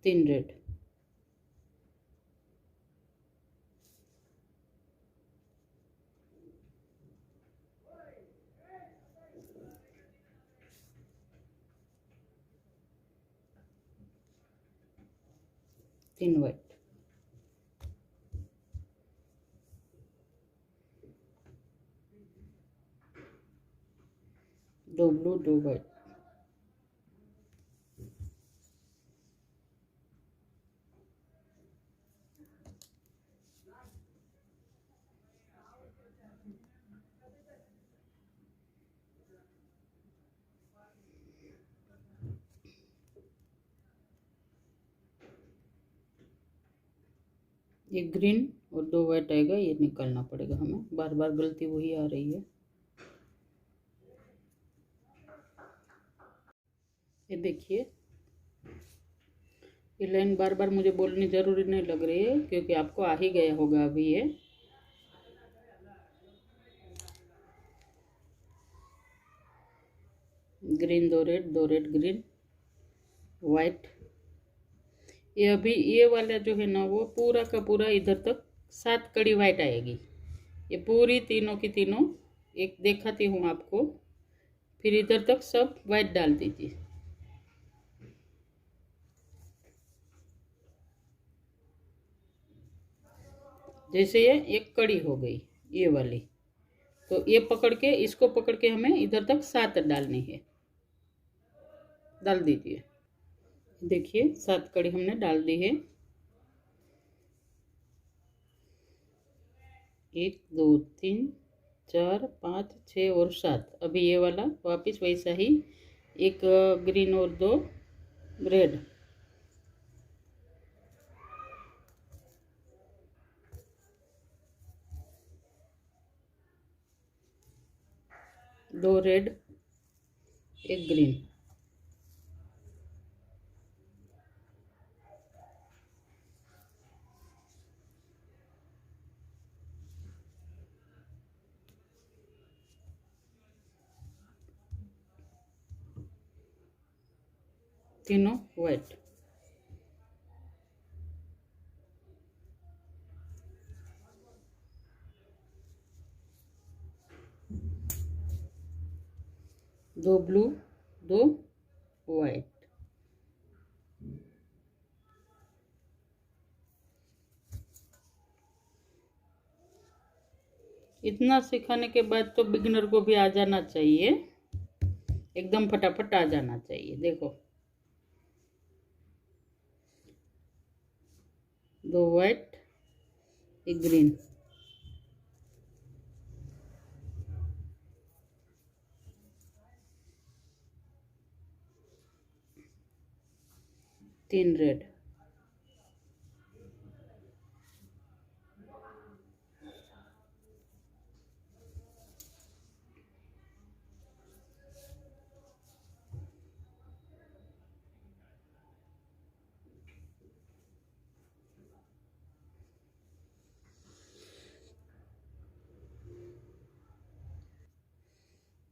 Speaker 1: तीन रेड, तीन वाइट, 2 ब्लू 2 वाइट, एक ग्रीन और 2 वाइट आएगा, ये निकालना पड़ेगा हमें, बार बार गलती वही आ रही है। ये देखिए, ये लाइन बार बार मुझे बोलनी जरूरी नहीं लग रही है, क्योंकि आपको आ ही गया होगा अभी ये। Green 2 red, 2 red green, white. ये अभी ये वाला जो है ना, वो पूरा का पूरा इधर तक 7 कड़ी वाइट आएगी। ये पूरी तीनों की तीनों एक दिखाती हूँ आपको, फिर इधर तक सब वाइट डाल दीजिए। जैसे ये एक कड़ी हो गई ये वाली, तो ये पकड़ के, इसको पकड़ के हमें इधर तक 7 डालनी है। डाल दीजिए। देखिए 7 कड़ी हमने डाल दी है। 1 2 3 4 5 6 और 7। अभी ये वाला वापस वैसा ही, एक ग्रीन और 2 रेड। दो रेड, एक ग्रीन। तीनों वाइट। दो ब्लू, 2 वाइट। इतना सिखाने के बाद तो बिगिनर को भी आ जाना चाहिए, एकदम फटाफट आ जाना चाहिए। देखो 2 वाइट, एक ग्रीन। तीन रेड।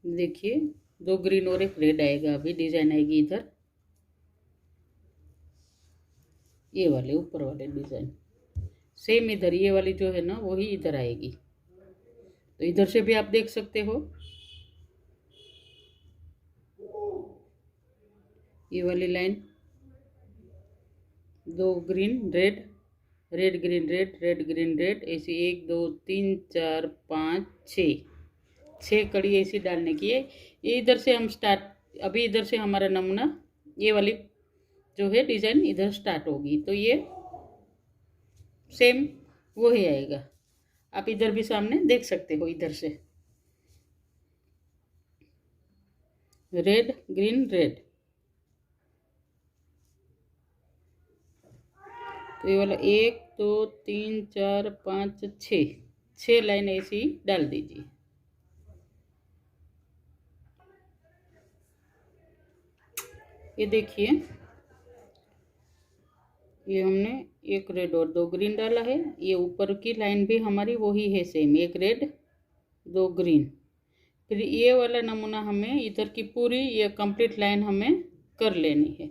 Speaker 1: देखिए 2 ग्रीन और एक रेड आएगा। अभी डिजाइन आएगी इधर, ये वाले ऊपर वाले डिजाइन सेम इधर, ये वाली जो है ना वही इधर आएगी। तो इधर से भी आप देख सकते हो, ये वाली line 2 green red, red green red, red green red, ऐसी 1 2 3 4 5 6 कड़ी ऐसी डालने की है। ये इधर से हम स्टार्ट, अभी इधर से हमारा नमूना ये वाली जो है डिजाइन इधर स्टार्ट होगी, तो ये सेम वही आएगा। आप इधर भी सामने देख सकते हो, इधर से रेड ग्रीन रेड। तो ये वाला 1 2 3 4 5 6 लाइन ऐसी डाल दीजिए। ये देखिए, ये हमने एक रेड और 2 ग्रीन डाला है। ये ऊपर की लाइन भी हमारी वही है सेम, एक रेड 2 ग्रीन। फिर ये वाला नमूना हमें इधर की पूरी ये कंप्लीट लाइन हमें कर लेनी है।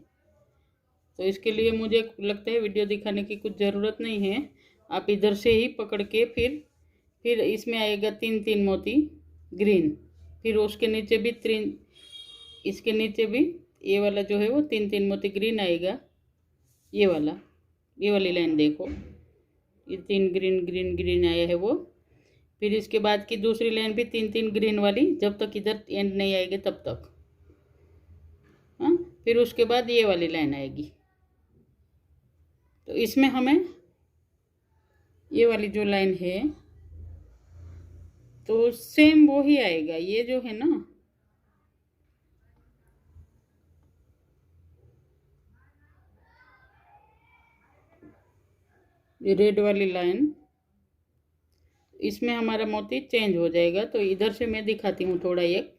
Speaker 1: तो इसके लिए मुझे लगता है वीडियो दिखाने की कुछ ज़रूरत नहीं है। आप इधर से ही पकड़ के फिर इसमें आएगा 3 3 मोती ग्रीन, फिर उसके नीचे भी 3, इसके नीचे भी ये वाला जो है वो 3 3 मोती ग्रीन आएगा। ये वाला, ये वाली लाइन देखो, ये 3 ग्रीन ग्रीन ग्रीन आया है वो। फिर इसके बाद की दूसरी लाइन भी 3 3 ग्रीन वाली, जब तक इधर एंड नहीं आएगी तब तक। हाँ, फिर उसके बाद ये वाली लाइन आएगी। तो इसमें हमें ये वाली जो लाइन है तो सेम वो ही आएगा। ये जो है ना, ये रेड वाली लाइन, इसमें हमारा मोती चेंज हो जाएगा। तो इधर से मैं दिखाती हूँ थोड़ा एक,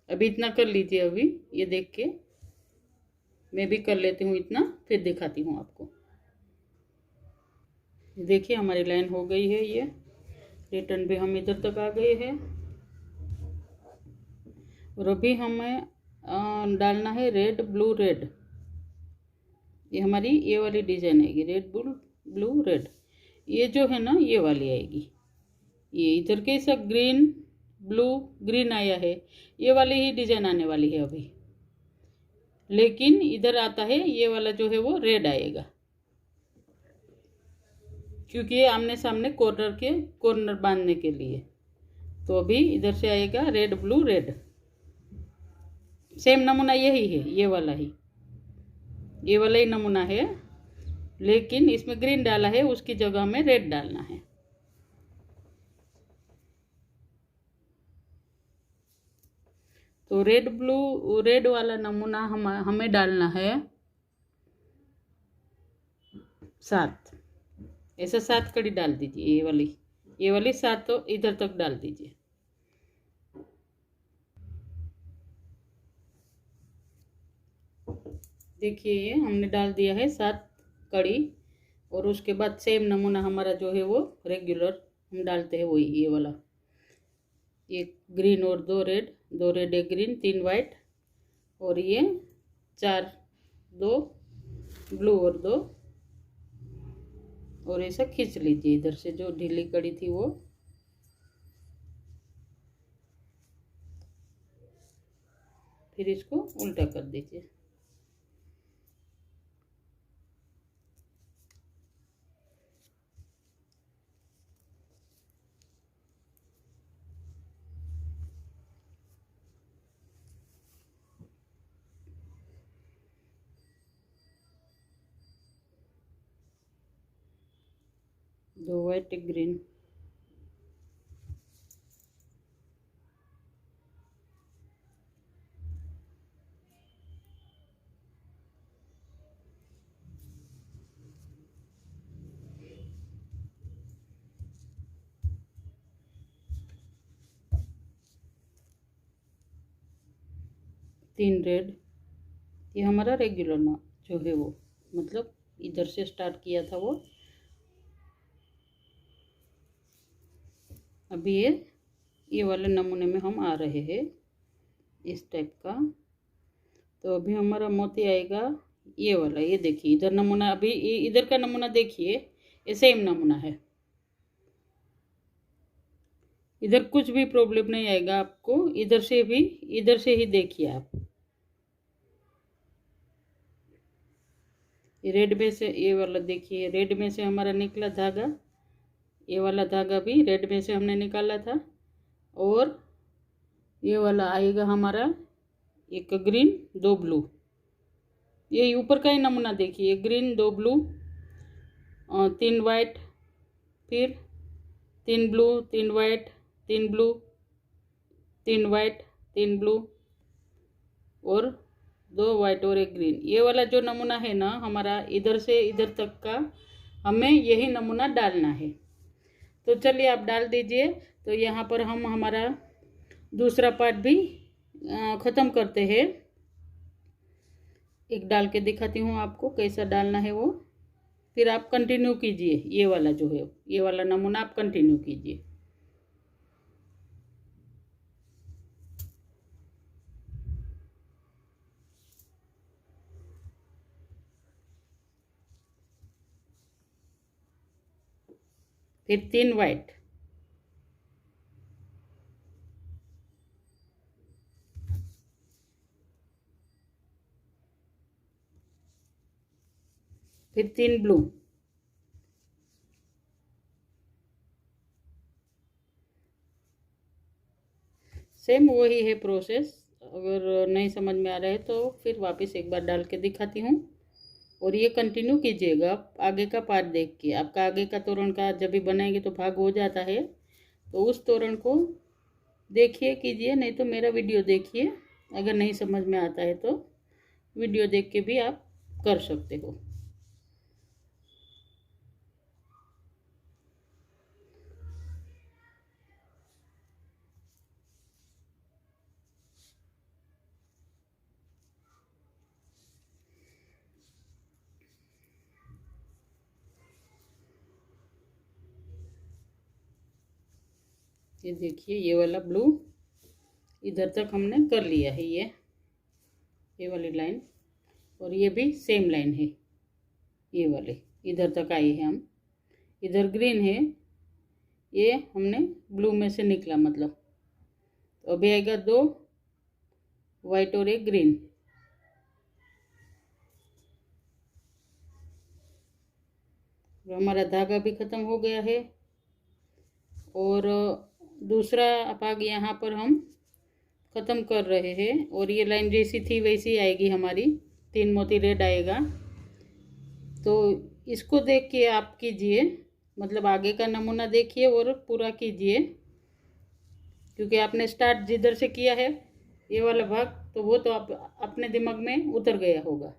Speaker 1: अभी इतना कर लीजिए। अभी ये देख के मैं भी कर लेती हूँ इतना, फिर दिखाती हूँ आपको। देखिए हमारी लाइन हो गई है। ये रिटर्न भी हम इधर तक आ गए हैं। और अभी हमें डालना है रेड ब्लू रेड। ये हमारी ये वाली डिजाइन आएगी, रेड ब्लू रेड। ये जो है ना ये वाली आएगी। ये इधर कैसा ग्रीन ब्लू ग्रीन आया है, ये वाली ही डिजाइन आने वाली है अभी। लेकिन इधर आता है ये वाला जो है वो रेड आएगा, क्योंकि ये आमने सामने कॉर्नर बांधने के लिए। तो अभी इधर से आएगा रेड ब्लू रेड। सेम नमूना यही है, ये वाला ही नमूना है, लेकिन इसमें ग्रीन डाला है, उसकी जगह में रेड डालना है। तो रेड ब्लू रेड वाला नमूना हमें डालना है 7। ऐसा 7 कड़ी डाल दीजिए। ये वाली 7 तो इधर तक डाल दीजिए। देखिए ये हमने डाल दिया है 7 कड़ी। और उसके बाद सेम नमूना हमारा जो है वो रेगुलर हम डालते हैं, वही ये वाला। एक ग्रीन और 2 रेड 1 ग्रीन 3 वाइट, और ये 4 2 ब्लू और 2, और ऐसा खींच लीजिए इधर से जो ढीली कड़ी थी वो। फिर इसको उल्टा कर दीजिए। दो वाइट 1 ग्रीन। तीन रेड। ये हमारा रेगुलर ना जो है वो, मतलब इधर से स्टार्ट किया था वो। अभी ये वाले नमूने में हम आ रहे हैं इस टाइप का। तो अभी हमारा मोती आएगा ये वाला। ये देखिए इधर नमूना, अभी इधर का नमूना देखिए, ये सेम नमूना है। इधर कुछ भी प्रॉब्लम नहीं आएगा आपको। इधर से ही देखिए आप। ये रेड में से ये वाला देखिए, रेड में से हमारा निकला धागा, ये वाला धागा भी रेड में से हमने निकाला था। और ये वाला आएगा हमारा 1 ग्रीन 2 ब्लू। ये ऊपर का ही नमूना देखिए, ग्रीन 2 ब्लू 3 वाइट, फिर 3 blue 3 white 3 blue 3 white 3 blue, और 2 वाइट और 1 ग्रीन। ये वाला जो नमूना है ना हमारा, इधर से इधर तक का हमें यही नमूना डालना है। तो चलिए आप डाल दीजिए। तो यहाँ पर हम हमारा दूसरा पार्ट भी ख़त्म करते हैं। एक डाल के दिखाती हूँ आपको कैसा डालना है वो, फिर आप कंटिन्यू कीजिए। ये वाला जो है ये वाला नमूना आप कंटिन्यू कीजिए। फिर 3 वाइट, फिर 3 ब्लू, सेम वही है प्रोसेस। अगर नहीं समझ में आ रहा है तो फिर वापस एक बार डाल के दिखाती हूँ। और ये कंटिन्यू कीजिएगा आप आगे का पार्ट देख के। आपका आगे का तोरण का जब भी बनाएंगे तो भाग हो जाता है, तो उस तोरण को देखिए कीजिए, नहीं तो मेरा वीडियो देखिए। अगर नहीं समझ में आता है तो वीडियो देख के भी आप कर सकते हो। ये देखिए ये वाला ब्लू इधर तक हमने कर लिया है, ये वाली लाइन, और ये भी सेम लाइन है, ये वाले इधर तक आए हैं हम। इधर ग्रीन है, ये हमने ब्लू में से निकला, मतलब तो अभी आएगा 2 वाइट और एक ग्रीन। तो हमारा धागा भी ख़त्म हो गया है। और दूसरा भाग यहाँ पर हम ख़त्म कर रहे हैं, और ये लाइन जैसी थी वैसी आएगी हमारी, 3 मोती रेड आएगा। तो इसको देख के आप कीजिए, मतलब आगे का नमूना देखिए और पूरा कीजिए, क्योंकि आपने स्टार्ट जिधर से किया है ये वाला भाग, तो वो तो आप अपने दिमाग में उतर गया होगा।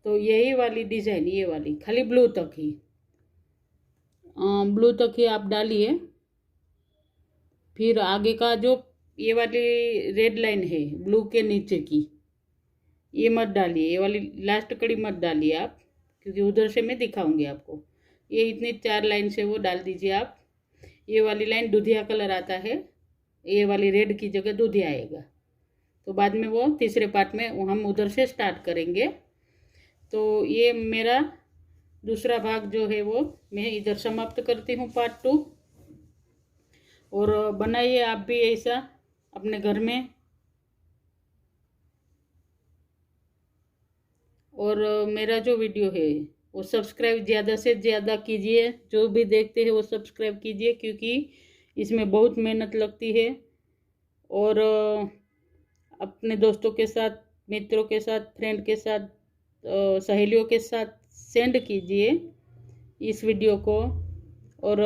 Speaker 1: तो यही वाली डिज़ाइन, ये वाली खाली ब्लू तक ही आप डालिए। फिर आगे का जो ये वाली रेड लाइन है ब्लू के नीचे की, ये मत डालिए, ये वाली लास्ट कड़ी मत डालिए आप, क्योंकि उधर से मैं दिखाऊंगी आपको। ये इतनी 4 लाइन से वो डाल दीजिए आप। ये वाली लाइन दूधिया कलर आता है, ये वाली रेड की जगह दूधिया आएगा। तो बाद में वो तीसरे पार्ट में हम उधर से स्टार्ट करेंगे। तो ये मेरा दूसरा भाग जो है वो मैं इधर समाप्त करती हूँ, पार्ट 2। और बनाइए आप भी ऐसा अपने घर में। और मेरा जो वीडियो है वो सब्सक्राइब ज़्यादा से ज़्यादा कीजिए, जो भी देखते हैं वो सब्सक्राइब कीजिए, क्योंकि इसमें बहुत मेहनत लगती है। और अपने दोस्तों के साथ, मित्रों के साथ, फ्रेंड के साथ, सहेलियों के साथ सेंड कीजिए इस वीडियो को, और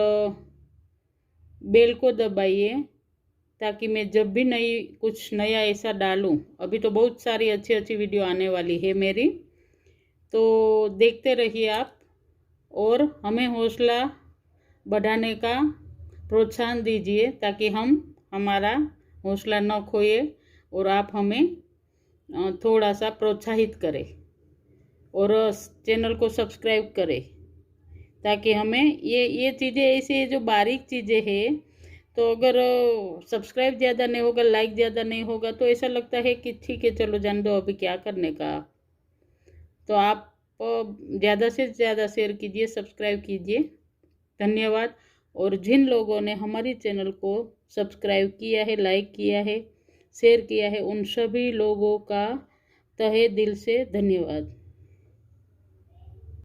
Speaker 1: बेल को दबाइए, ताकि मैं जब भी कुछ नया ऐसा डालूं, अभी तो बहुत सारी अच्छी अच्छी वीडियो आने वाली है मेरी, तो देखते रहिए आप, और हमें हौसला बढ़ाने का प्रोत्साहन दीजिए, ताकि हम हमारा हौसला न खोए और आप हमें थोड़ा सा प्रोत्साहित करें, और चैनल को सब्सक्राइब करें, ताकि हमें ये चीज़ें ऐसे जो बारीक चीज़ें हैं, तो अगर सब्सक्राइब ज़्यादा नहीं होगा, लाइक ज़्यादा नहीं होगा, तो ऐसा लगता है कि ठीक है चलो जान दो, अभी क्या करने का। तो आप ज़्यादा से ज़्यादा शेयर कीजिए, सब्सक्राइब कीजिए। धन्यवाद। और जिन लोगों ने हमारी चैनल को सब्सक्राइब किया है, लाइक किया है, शेयर किया है, उन सभी लोगों का तहे दिल से धन्यवाद।